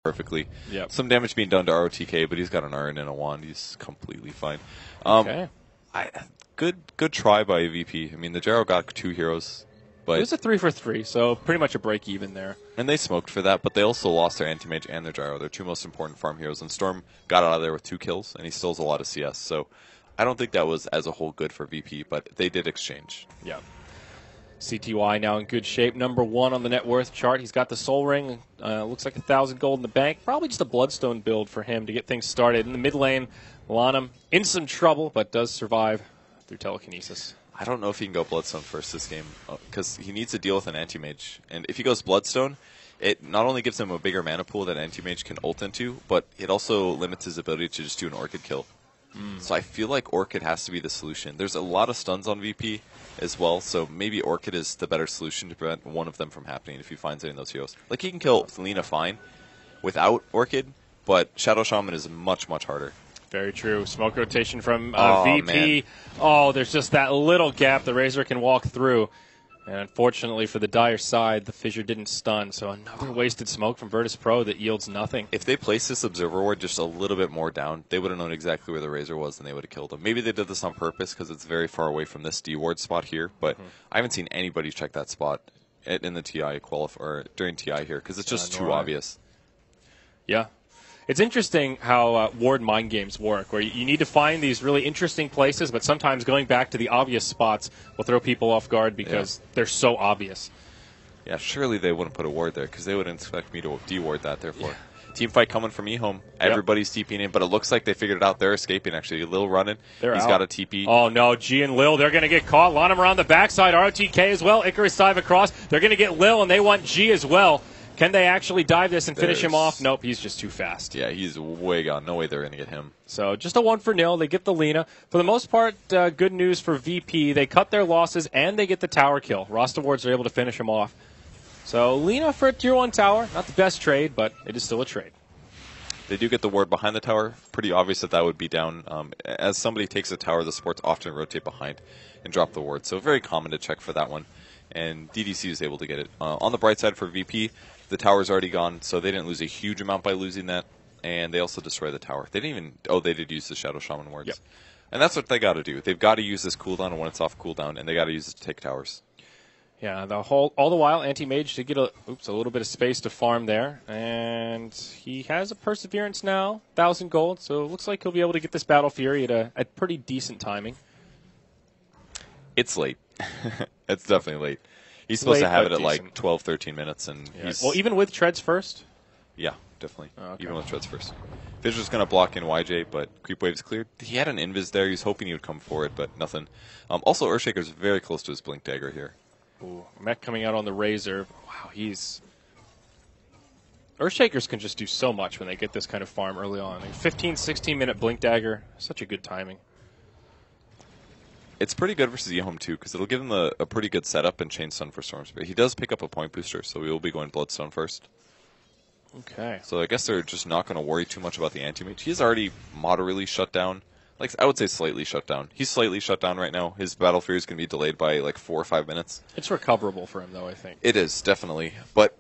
perfectly. Yep. Some damage being done to ROTK, but he's got an iron and a wand. He's completely fine. Okay. Good try by VP. I mean, the Jaro got 2 heroes. But it was a 3 for 3, so pretty much a break even there. And they smoked for that, but they also lost their Anti-Mage and their Gyro, their 2 most important farm heroes. And Storm got out of there with 2 kills, and he still has a lot of CS. So I don't think that was, as a whole, good for VP, but they did exchange. Yeah. CTY now in good shape. Number 1 on the net worth chart. He's got the Soul Ring. Looks like 1,000 gold in the bank. Probably just a Bloodstone build for him to get things started. In the mid lane, Lanham in some trouble, but does survive through telekinesis. I don't know if he can go Bloodstone first this game, because he needs to deal with an Anti-Mage. And if he goes Bloodstone, it not only gives him a bigger mana pool that Anti-Mage can ult into, but it also limits his ability to just do an Orchid kill. So I feel like Orchid has to be the solution. There's a lot of stuns on VP as well, so maybe Orchid is the better solution to prevent one of them from happening if he finds any of those heroes. Like, he can kill Selena fine without Orchid, but Shadow Shaman is much, much harder. Very true. Smoke rotation from VP. Man. Oh, there's just that little gap the Razor can walk through. And unfortunately for the Dire side, the Fissure didn't stun, so another wasted smoke from Virtus Pro that yields nothing. If they placed this Observer Ward just a little bit more down, they would have known exactly where the Razor was and they would have killed him. Maybe they did this on purpose because it's very far away from this D Ward spot here, but I haven't seen anybody check that spot in the TI or during TI here because it's just too obvious. Yeah. It's interesting how ward mind games work, where you need to find these really interesting places, but sometimes going back to the obvious spots will throw people off guard because they're so obvious. Yeah, surely they wouldn't put a ward there because they wouldn't expect me to de-ward that, therefore. Team fight coming from eHome. Everybody's TPing in, but it looks like they figured it out. They're escaping, actually. Lil running. He's got a TP. Oh, no. G and Lil, they're going to get caught. Lanham around the backside. ROTK as well. Icarus dive across. They're going to get Lil, and they want G as well. Can they actually dive this and finish him off? Nope, he's just too fast. Yeah, he's way gone. No way they're going to get him. So just a 1-0. They get the Lina. For the most part, good news for VP. They cut their losses, and they get the tower kill. Roster Wards are able to finish him off. So Lina for a Tier 1 tower. Not the best trade, but it is still a trade. They do get the ward behind the tower. Pretty obvious that would be down. As somebody takes a tower, the supports often rotate behind and drop the ward. So very common to check for that one. And DDC is able to get it. On the bright side for VP, the tower's already gone, so they didn't lose a huge amount by losing that. And they also destroy the tower. They didn't even... Oh, they did use the Shadow Shaman wards. Yep. And that's what they got to do. They've got to use this cooldown when it's off cooldown, and they got to use it to take towers. Yeah, all the while, Anti-Mage did get a little bit of space to farm there. And he has a Perseverance now, 1,000 gold, so it looks like he'll be able to get this Battle Fury at pretty decent timing. It's late. It's definitely late. He's supposed to have it at like 12, 13 minutes. And he's, well, even with Treads first? Yeah, definitely. Oh, okay. Even with Treads first. Fissure's going to block in YJ, but Creep Wave's cleared. He had an Invis there. He was hoping he would come forward, but nothing. Also, Earthshaker's very close to his Blink Dagger here. Ooh, Mech coming out on the Razor. Wow, Earthshakers can just do so much when they get this kind of farm early on. 15, 16-minute Blink Dagger. Such a good timing. It's pretty good versus eHome, too, because it'll give him a pretty good setup and chain stun for Storms. But he does pick up a point booster, so we will be going Bloodstone first. Okay. So I guess they're just not going to worry too much about the Anti-Mage. He's already moderately shut down. Like, I would say slightly shut down. He's slightly shut down right now. His Battle Fury is going to be delayed by like 4 or 5 minutes. It's recoverable for him, though, I think. It is, definitely. But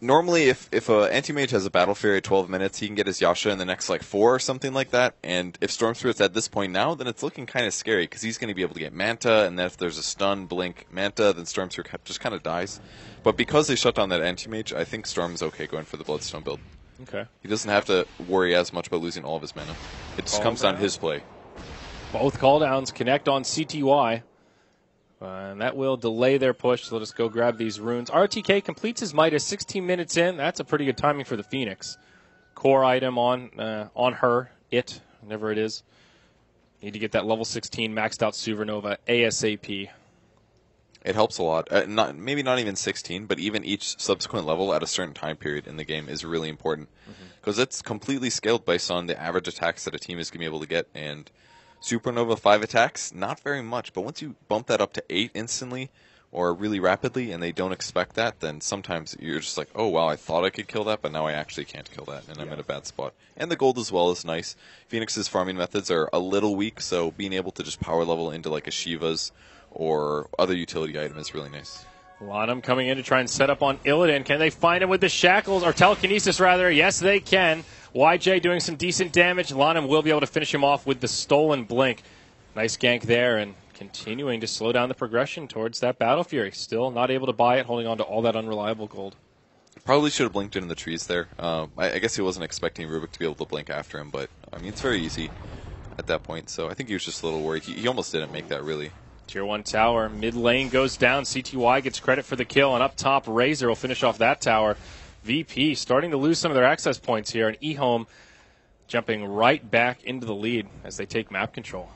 normally, if an Anti-Mage has a Battle Fury at 12 minutes, he can get his Yasha in the next, like, 4 or something like that. And if Storm Spirit's at this point now, then it's looking kind of scary, because he's going to be able to get Manta, and then if there's a stun, blink, Manta, then Storm Spirit just kind of dies. But because they shut down that Anti-Mage, I think Storm's okay going for the Bloodstone build. Okay. He doesn't have to worry as much about losing all of his mana. It just comes down to his play. Both cooldowns connect on CTY. And that will delay their push, so let us go grab these runes. RTK completes his Midas 16 minutes in. That's a pretty good timing for the Phoenix. Core item on her, whatever it is. Need to get that level 16 maxed out Supernova ASAP. It helps a lot. Maybe not even 16, but even each subsequent level at a certain time period in the game is really important. Because it's completely scaled based on the average attacks that a team is going to be able to get. And Supernova 5 attacks, not very much. But once you bump that up to 8 instantly or really rapidly and they don't expect that, then sometimes you're just like, oh, wow, I thought I could kill that, but now I actually can't kill that, and I'm in a bad spot. And the gold as well is nice. Phoenix's farming methods are a little weak, so being able to just power level into like a Shiva's or other utility item is really nice. Lanham coming in to try and set up on Illidan. Can they find him with the shackles, or telekinesis rather? Yes, they can. YJ doing some decent damage. Lanham will be able to finish him off with the stolen blink. Nice gank there, and continuing to slow down the progression towards that Battle Fury. Still not able to buy it, holding on to all that unreliable gold. Probably should have blinked into the trees there. I guess he wasn't expecting Rubik to be able to blink after him, but I mean, it's very easy at that point, so I think he was just a little worried. He almost didn't make that, really. Tier 1 tower, mid lane goes down. CTY gets credit for the kill, and up top, Razor will finish off that tower. VP starting to lose some of their access points here, and eHome jumping right back into the lead as they take map control.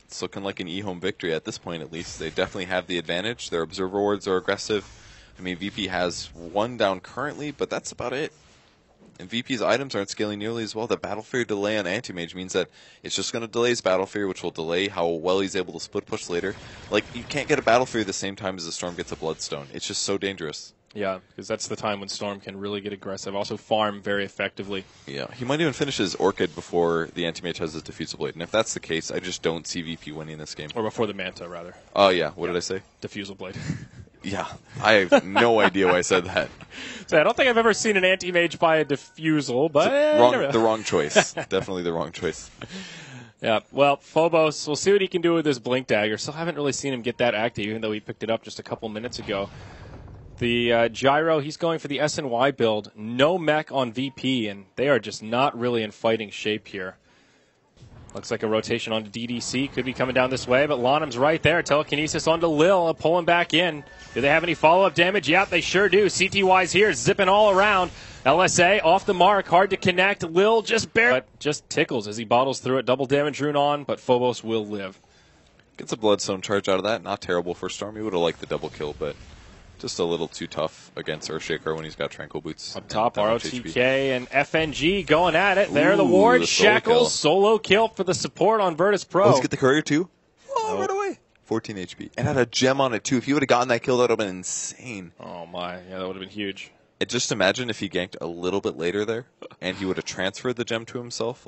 It's looking like an eHome victory at this point, at least. They definitely have the advantage. Their observer wards are aggressive. I mean, VP has one down currently, but that's about it. And VP's items aren't scaling nearly as well. The Battle Fury delay on Anti-Mage means that it's just going to delay his Battle Fury, which will delay how well he's able to split push later. Like, you can't get a Battle Fury the same time as the Storm gets a Bloodstone. It's just so dangerous. Yeah, because that's the time when Storm can really get aggressive. Also farm very effectively. Yeah, he might even finish his Orchid before the Anti-Mage has his Diffusal Blade. And if that's the case, I just don't see VP winning this game. Or before the Manta, rather. Oh, yeah. What did I say? Diffusal Blade. Yeah, I have no idea why I said that. So I don't think I've ever seen an Anti-Mage buy a Diffusal, but... The wrong choice. Definitely the wrong choice. Yeah, well, Phobos, we'll see what he can do with his Blink Dagger. Still haven't really seen him get that active, even though he picked it up just a couple minutes ago. The Gyro, he's going for the SNY build. No mech on VP, and they are just not really in fighting shape here. Looks like a rotation onto DDC. Could be coming down this way, but Lanham's right there. Telekinesis onto Lil, pulling back in. Do they have any follow-up damage? Yep, they sure do. CTY's here, zipping all around. LSA off the mark, hard to connect. Lil just barely, but just tickles as he bottles through it. Double damage rune on, but Phobos will live. Gets a Bloodstone charge out of that. Not terrible for Storm. He would have liked the double kill, but just a little too tough against Earthshaker when he's got Tranquil Boots. Up top, ROTK and FNG going at it. There, the ward, Shackles, solo kill for the support on Virtus Pro. Oh, let's get the courier too? Oh, right away. 14 HP. And had a gem on it too. If he would have gotten that kill, that would have been insane. Oh my, yeah, that would have been huge. Just imagine if he ganked a little bit later there, and he would have transferred the gem to himself.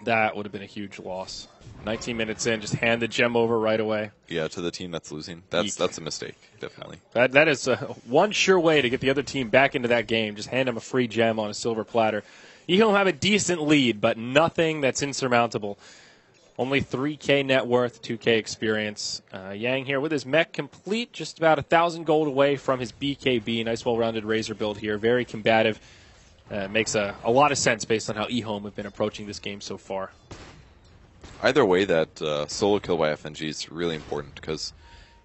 That would have been a huge loss. 19 minutes in, just hand the gem over right away. Yeah, to the team that's losing. That's a mistake, definitely. That is one sure way to get the other team back into that game. Just hand them a free gem on a silver platter. You'll have a decent lead, but nothing that's insurmountable. Only 3K net worth, 2K experience. Yang here with his mech complete, just about 1,000 gold away from his BKB. Nice well-rounded Razor build here. Very combative. Makes a lot of sense based on how eHome have been approaching this game so far. Either way, that solo kill by FNG is really important because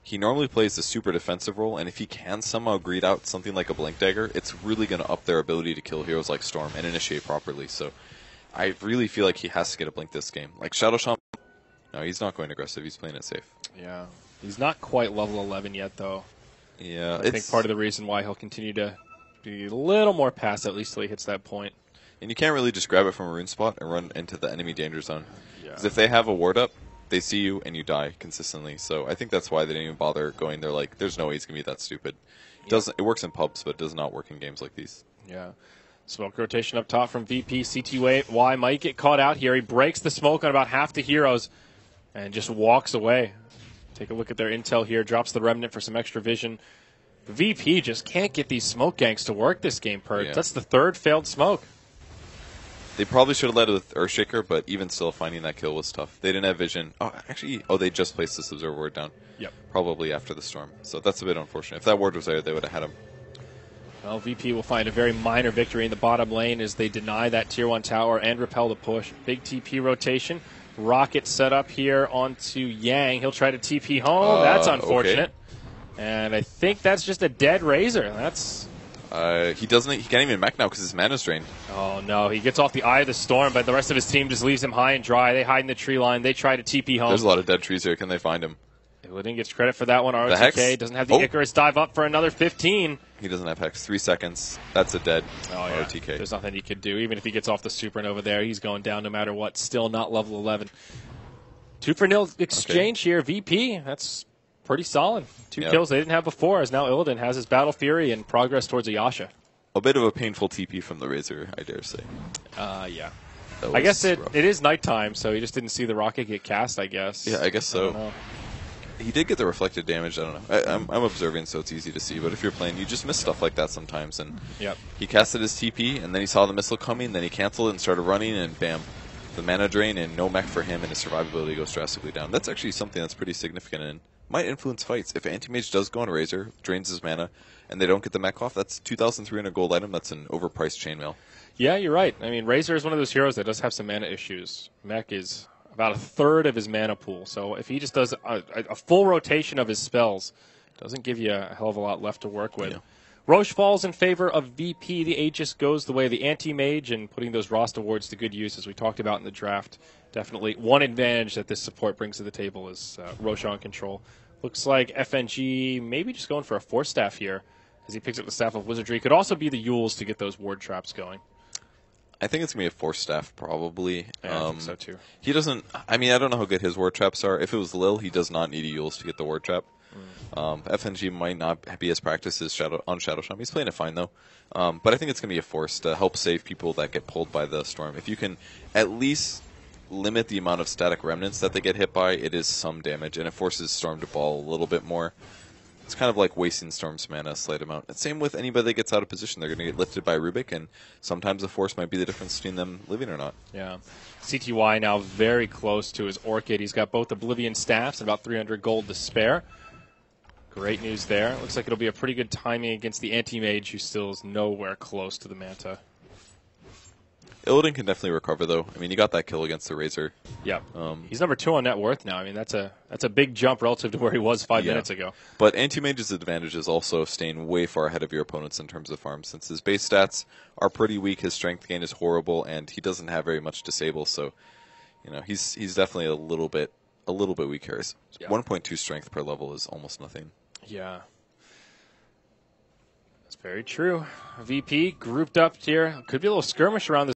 he normally plays the super defensive role, and if he can somehow greed out something like a Blink Dagger, it's really going to up their ability to kill heroes like Storm and initiate properly. So I really feel like he has to get a Blink this game. Like Shadow Shaman, no, he's not going aggressive. He's playing it safe. Yeah. He's not quite level 11 yet, though. Yeah. I think part of the reason why he'll continue to be a little more passive, at least till he hits that point. And you can't really just grab it from a rune spot and run into the enemy danger zone. Because Yeah. if they have a ward up, they see you and you die consistently. So I think that's why they didn't even bother going. They're like, there's no way he's going to be that stupid. It works in pubs, but it does not work in games like these. Yeah. Smoke rotation up top from VP. CTY might get caught out here. He breaks the smoke on about half the heroes and just walks away. Take a look at their intel here. Drops the Remnant for some extra vision. VP just can't get these smoke ganks to work this game, Pert. Yeah. That's the third failed smoke. They probably should have led with Earthshaker, but even still, finding that kill was tough. They didn't have vision. They just placed this observer ward down. Yep. Probably after the storm. So that's a bit unfortunate. If that ward was there, they would have had him. Well, VP will find a very minor victory in the bottom lane as they deny that Tier 1 tower and repel the push. Big TP rotation. Rocket set up here onto Yang. He'll try to TP home. That's unfortunate. Okay. And I think that's just a dead Razor. That's... He can't even mech now because his mana's drained. Oh, no. He gets off the Eye of the Storm, but the rest of his team just leaves him high and dry. They hide in the tree line. They try to TP home. There's a lot of dead trees here. Can they find him? Illidan gets credit for that one. ROTK doesn't have the Icarus dive up for another 15. He doesn't have Hex. 3 seconds. That's a dead ROTK. There's nothing he could do. Even if he gets off the Supernova there, he's going down no matter what. Still not level 11. 2-for-0 exchange here. VP, that's pretty solid. 2 kills they didn't have before, as now Illidan has his Battle Fury and progress towards a Yasha. A bit of a painful TP from the Razor, I dare say. Yeah. I guess it is nighttime, so he just didn't see the rocket get cast, I guess. Yeah, I guess so. He did get the reflected damage. I don't know. I'm observing, so it's easy to see. But if you're playing, you just miss stuff like that sometimes. And he casted his TP, and then he saw the missile coming, then he canceled it and started running, and bam. The mana drain and no mech for him, and his survivability goes drastically down. That's actually something that's pretty significant and might influence fights. If Anti-Mage does go on Razor, drains his mana, and they don't get the mech off, that's 2,300 gold item. That's an overpriced chainmail. Yeah, you're right. I mean, Razor is one of those heroes that does have some mana issues. Mech is about a third of his mana pool, so if he just does a full rotation of his spells, doesn't give you a hell of a lot left to work with. Yeah. Roche falls in favor of VP. The Aegis goes the way of the Anti-Mage, and putting those Rost awards to good use, as we talked about in the draft. Definitely one advantage that this support brings to the table is Roche on control. Looks like FNG maybe just going for a Force Staff here as he picks up the Staff of Wizardry. Could also be the Yules to get those ward traps going. I think it's going to be a Force Staff, probably. Yeah, I think so, too. He doesn't... I mean, I don't know how good his ward traps are. If it was Lil, he does not need a Yules to get the ward trap. FNG might not be as practiced as on Shadow Sham. He's playing it fine, though. But I think it's going to be a force to help save people that get pulled by the Storm. If you can at least limit the amount of static remnants that they get hit by, it is some damage, and it forces Storm to ball a little bit more. It's kind of like wasting Storm's mana a slight amount. And same with anybody that gets out of position. They're going to get lifted by Rubik, and sometimes the force might be the difference between them living or not. Yeah. CTY now very close to his Orchid. He's got both Oblivion Staffs and about 300 gold to spare. Great news there. Looks like it'll be a pretty good timing against the Anti-Mage, who still is nowhere close to the Manta. Illidan can definitely recover, though. I mean, he got that kill against the Razor. Yep. He's number 2 on net worth now. I mean, that's a big jump relative to where he was 5 minutes ago. But Anti-Mage's advantage is also staying way far ahead of your opponents in terms of farm. Since his base stats are pretty weak, his strength gain is horrible, and he doesn't have very much disable. So, you know, he's definitely a little bit weak here. 1.2 strength per level is almost nothing. Yeah. That's very true. VP grouped up here. Could be a little skirmish around this.